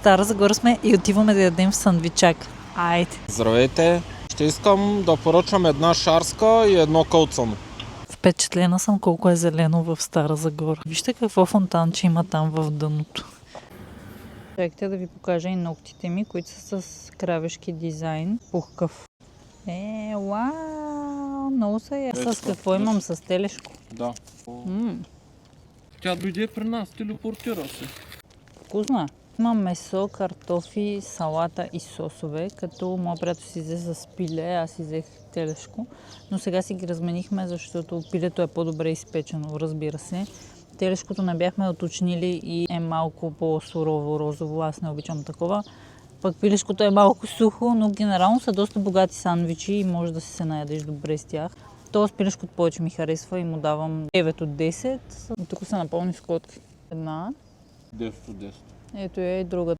Стара Загора сме и отиваме да ядем в сандвичак. Айде! Здравейте! Ще искам да поръчам една шарска и едно кълцано. Впечатлена съм колко е зелено в Стара Загора. Вижте какво фонтанче има там в дъното. Чакайте да ви покажа и ногтите ми, които са с кравешки дизайн. Пухкав. Вау! Много са я. С какво имам? С телешко? Да. Тя дойде при нас, телепортира се. Вкусна. Имам месо, картофи, салата и сосове, като моят приятел си взе с пиле, аз си взех телешко. Но сега си ги разменихме, защото пилето е по-добре изпечено, разбира се. Телешкото не бяхме уточнили и е малко по-сурово розово, аз не обичам такова. Пък пилешкото е малко сухо, но генерално са доста богати сандвичи и може да си се наядеш добре с тях. Тоест пилешкото повече ми харесва и му давам 9 от 10. И тук са напълни с котки. Една. 10 от 10. Ето е и друга.